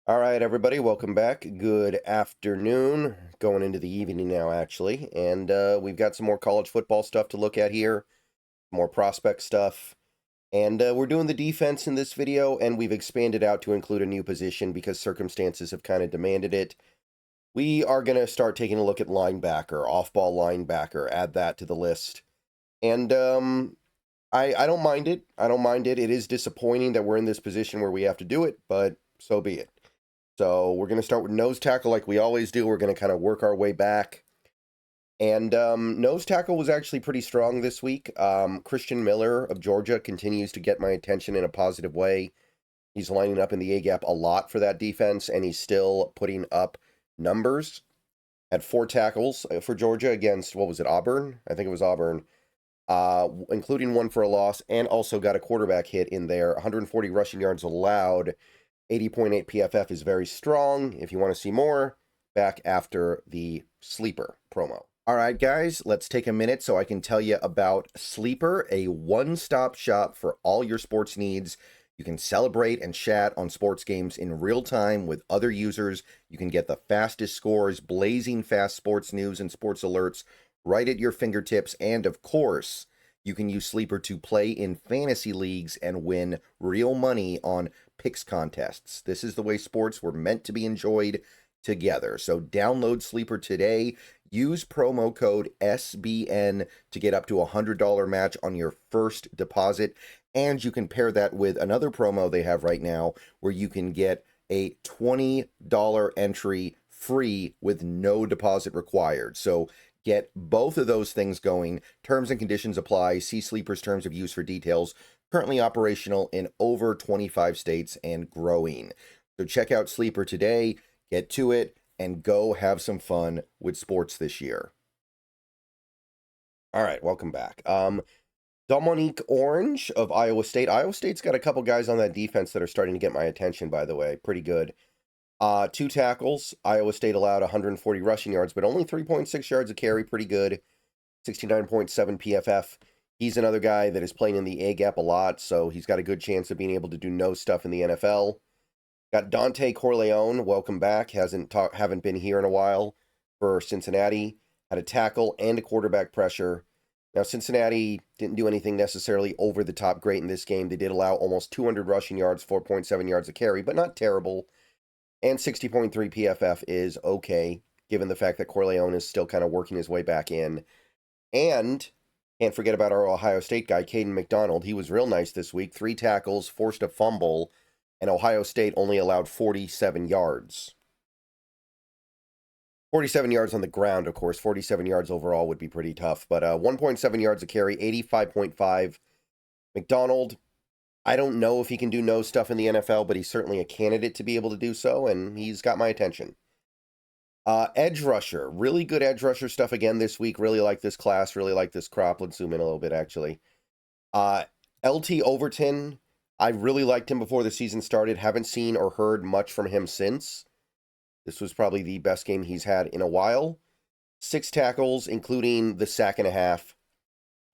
All right, everybody, welcome back. Good afternoon. Going into the evening now, actually. And we've got some more college football stuff to look at here, more prospect stuff. And we're doing the defense in this video, and we've expanded out to include a new position because circumstances have kind of demanded it. We are going to start taking a look at linebacker, off-ball linebacker, add that to the list. And I don't mind it. I don't mind it. It is disappointing that we're in this position where we have to do it, but so be it. So we're going to start with nose tackle like we always do. We're going to kind of work our way back. And nose tackle was actually pretty strong this week. Christian Miller of Georgia continues to get my attention in a positive way. He's lining up in the A-gap a lot for that defense, and he's still putting up numbers. Had 4 tackles for Georgia against, what was it, Auburn? I think it was Auburn. Including 1 for a loss, and also got a quarterback hit in there. 140 rushing yards allowed. 80.8 PFF is very strong. If you want to see more, back after the Sleeper promo. All right, guys, let's take a minute so I can tell you about Sleeper, a one-stop shop for all your sports needs. You can celebrate and chat on sports games in real time with other users. You can get the fastest scores, blazing fast sports news and sports alerts right at your fingertips. And of course, you can use Sleeper to play in fantasy leagues and win real money on picks contests. This is the way sports were meant to be enjoyed together. So download Sleeper today. Use promo code SBN to get up to a $100 match on your first deposit. And you can pair that with another promo they have right now where you can get a $20 entry free with no deposit required. So get both of those things going. Terms and conditions apply. See Sleeper's terms of use for details. Currently operational in over 25 states and growing. So check out Sleeper today, get to it, and go have some fun with sports this year. All right, welcome back. Dominique Orange of Iowa State. Iowa State's got a couple guys on that defense that are starting to get my attention, by the way. Pretty good. 2 tackles. Iowa State allowed 140 rushing yards, but only 3.6 yards a carry. Pretty good. 69.7 PFF. He's another guy that is playing in the A-gap a lot, so he's got a good chance of being able to do no stuff in the NFL. Got Dante Corleone, welcome back. Haven't been here in a while for Cincinnati. Had a tackle and a quarterback pressure. Now, Cincinnati didn't do anything necessarily over the top great in this game. They did allow almost 200 rushing yards, 4.7 yards a carry, but not terrible. And 60.3 PFF is okay, given the fact that Corleone is still kind of working his way back in. And can't forget about our Ohio State guy, Caden McDonald. He was real nice this week. 3 tackles, forced a fumble, and Ohio State only allowed 47 yards. 47 yards on the ground, of course. 47 yards overall would be pretty tough. But 1.7 yards a carry, 85.5. McDonald, I don't know if he can do no stuff in the NFL, but he's certainly a candidate to be able to do so, and he's got my attention. Edge rusher, really good edge rusher stuff again this week. Really like this class, really like this crop. Let's zoom in a little bit, actually. LT Overton, I really liked him before the season started. Haven't seen or heard much from him since. This was probably the best game he's had in a while. 6 tackles, including the sack and a half.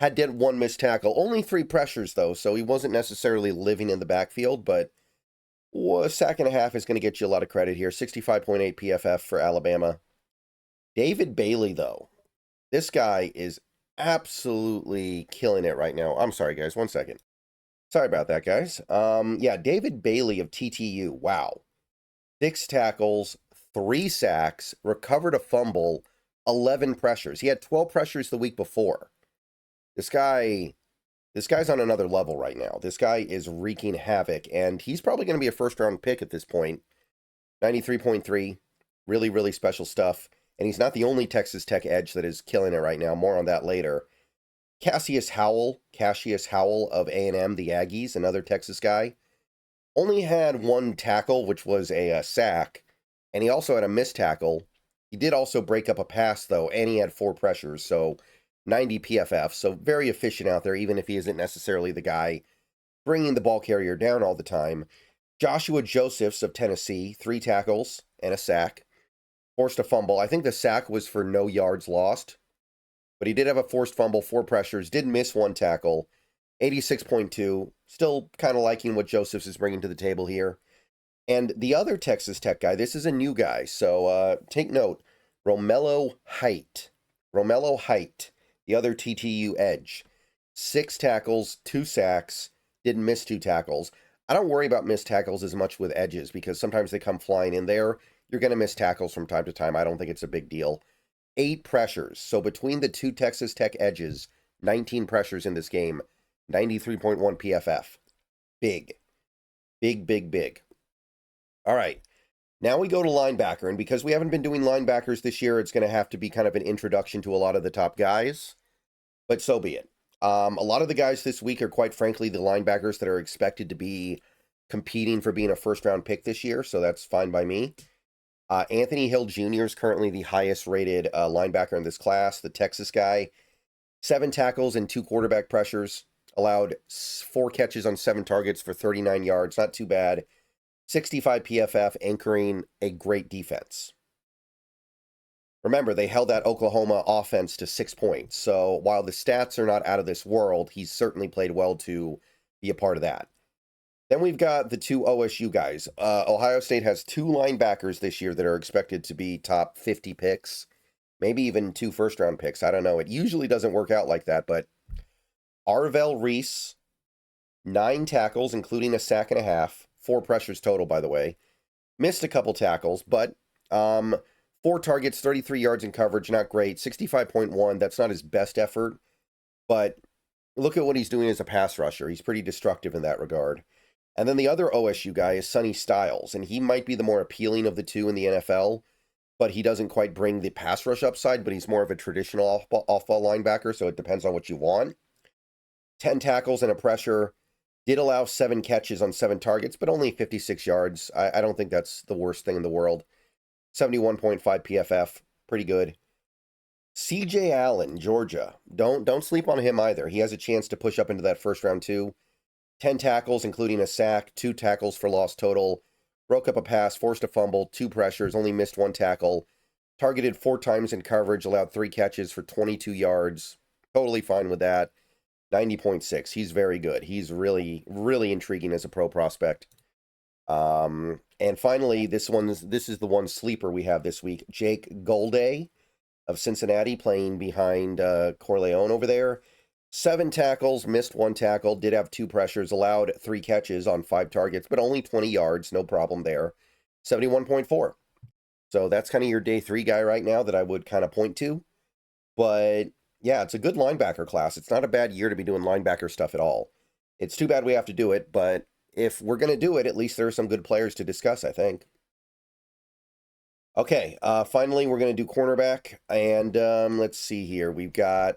Had 1 missed tackle. Only 3 pressures, though, so he wasn't necessarily living in the backfield, but a sack and a half is going to get you a lot of credit here. 65.8 PFF for Alabama. David Bailey, though. This guy is absolutely killing it right now. I'm sorry, guys. 1 second. Sorry about that, guys. Yeah, David Bailey of TTU. Wow. 6 tackles, 3 sacks, recovered a fumble, 11 pressures. He had 12 pressures the week before. This guy's on another level right now. This guy is wreaking havoc, and he's probably going to be a first-round pick at this point. 93.3, really, really special stuff. And he's not the only Texas Tech edge that is killing it right now. More on that later. Cassius Howell of A&M, the Aggies, another Texas guy, only had 1 tackle, which was a sack, and he also had a missed tackle. He did also break up a pass, though, and he had 4 pressures, so 90 PFF, so very efficient out there, even if he isn't necessarily the guy bringing the ball carrier down all the time. Joshua Josephs of Tennessee, 3 tackles and a sack. Forced a fumble. I think the sack was for no yards lost, but he did have a forced fumble, 4 pressures, did miss 1 tackle. 86.2. Still kind of liking what Josephs is bringing to the table here. And the other Texas Tech guy, this is a new guy, so take note. Romello Height. Romello Height, the other TTU edge. 6 tackles, 2 sacks, didn't miss 2 tackles. I don't worry about missed tackles as much with edges because sometimes they come flying in there. You're going to miss tackles from time to time. I don't think it's a big deal. 8 pressures. So between the 2 Texas Tech edges, 19 pressures in this game, 93.1 PFF. Big. Big, big, big. All right. Now we go to linebacker, and because we haven't been doing linebackers this year, it's going to have to be kind of an introduction to a lot of the top guys, but so be it. A lot of the guys this week are, quite frankly, the linebackers that are expected to be competing for being a first-round pick this year, so that's fine by me. Anthony Hill Jr. is currently the highest-rated linebacker in this class, the Texas guy. 7 tackles and 2 quarterback pressures, allowed 4 catches on 7 targets for 39 yards, not too bad. 65 PFF, anchoring a great defense. Remember, they held that Oklahoma offense to 6 points. So while the stats are not out of this world, he's certainly played well to be a part of that. Then we've got the 2 OSU guys. Ohio State has 2 linebackers this year that are expected to be top 50 picks, maybe even 2 first-round picks. I don't know. It usually doesn't work out like that, but Arvell Reese, 9 tackles, including a sack and a half. 4 pressures total, by the way. Missed a couple tackles, but 4 targets, 33 yards in coverage, not great. 65.1, that's not his best effort, but look at what he's doing as a pass rusher. He's pretty destructive in that regard. And then the other OSU guy is Sonny Styles, and he might be the more appealing of the 2 in the NFL, but he doesn't quite bring the pass rush upside, but he's more of a traditional off-ball linebacker, so it depends on what you want. 10 tackles and a pressure. Did allow 7 catches on 7 targets, but only 56 yards. I don't think that's the worst thing in the world. 71.5 PFF, pretty good. CJ Allen, Georgia. Don't sleep on him either. He has a chance to push up into that first round too. 10 tackles, including a sack, 2 tackles for loss total. Broke up a pass, forced a fumble, 2 pressures, only missed 1 tackle. Targeted 4 times in coverage, allowed 3 catches for 22 yards. Totally fine with that. 90.6. He's very good. He's really, really intriguing as a pro prospect. And finally, this is the one sleeper we have this week. Jake Golday of Cincinnati playing behind Corleone over there. 7 tackles, missed 1 tackle, did have 2 pressures, allowed 3 catches on 5 targets, but only 20 yards, no problem there. 71.4. So that's kind of your day 3 guy right now that I would kind of point to. But yeah, it's a good linebacker class. It's not a bad year to be doing linebacker stuff at all. It's too bad we have to do it, but if we're going to do it, at least there are some good players to discuss, I think. Okay, finally, we're going to do cornerback, and let's see here. We've got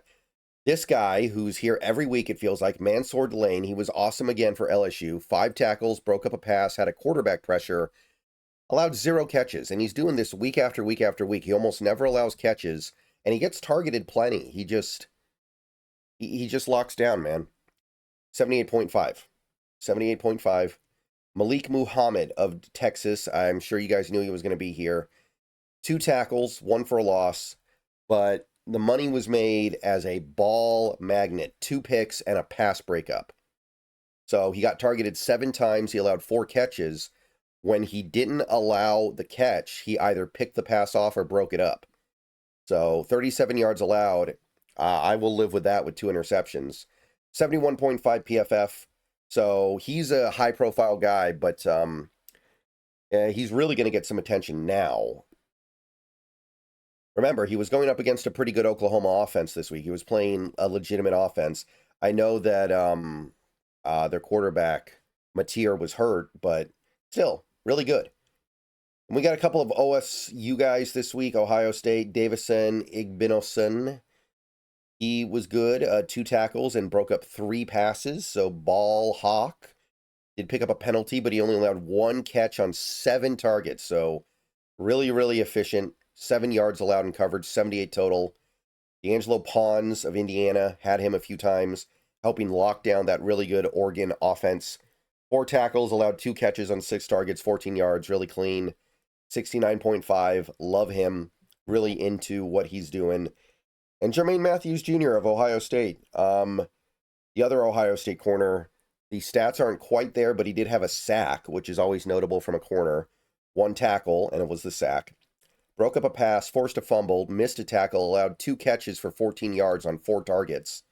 this guy who's here every week, it feels like, Mansour Delane. He was awesome again for LSU. 5 tackles, broke up a pass, had a quarterback pressure, allowed 0 catches, and he's doing this week after week after week. He almost never allows catches. And he gets targeted plenty. He just locks down, man. 78.5. 78.5. Malik Muhammad of Texas. I'm sure you guys knew he was going to be here. 2 tackles, 1 for a loss. But the money was made as a ball magnet. 2 picks and a pass breakup. So he got targeted 7 times. He allowed 4 catches. When he didn't allow the catch, he either picked the pass off or broke it up. So 37 yards allowed. I will live with that with 2 interceptions. 71.5 PFF. So he's a high-profile guy, but he's really going to get some attention now. Remember, he was going up against a pretty good Oklahoma offense this week. He was playing a legitimate offense. I know that their quarterback, Mateer, was hurt, but still, really good. And we got a couple of OSU guys this week. Ohio State, Davison Igbinosun. He was good. 2 tackles and broke up 3 passes. So ball hawk. Did pick up a penalty, but he only allowed 1 catch on 7 targets. So really, really efficient. 7 yards allowed in coverage, 78 total. D'Angelo Pons of Indiana had him a few times, helping lock down that really good Oregon offense. 4 tackles, allowed 2 catches on 6 targets, 14 yards, really clean. 69.5, love him, really into what he's doing. And Jermaine Matthews Jr. of Ohio State, the other Ohio State corner, The stats aren't quite there, but he did have a sack, which is always notable from a corner. 1 tackle, and it was the sack. Broke up a pass, forced a fumble, missed a tackle, allowed 2 catches for 14 yards on 4 targets.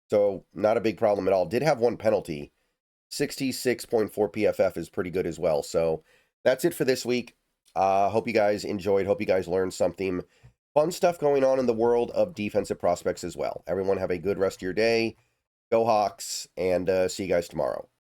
So, not a big problem at all. Did have 1 penalty. 66.4 PFF is pretty good as well. So, that's it for this week. Hope you guys enjoyed. Hope you guys learned something. Fun stuff going on in the world of defensive prospects as well. Everyone have a good rest of your day. Go Hawks, and see you guys tomorrow.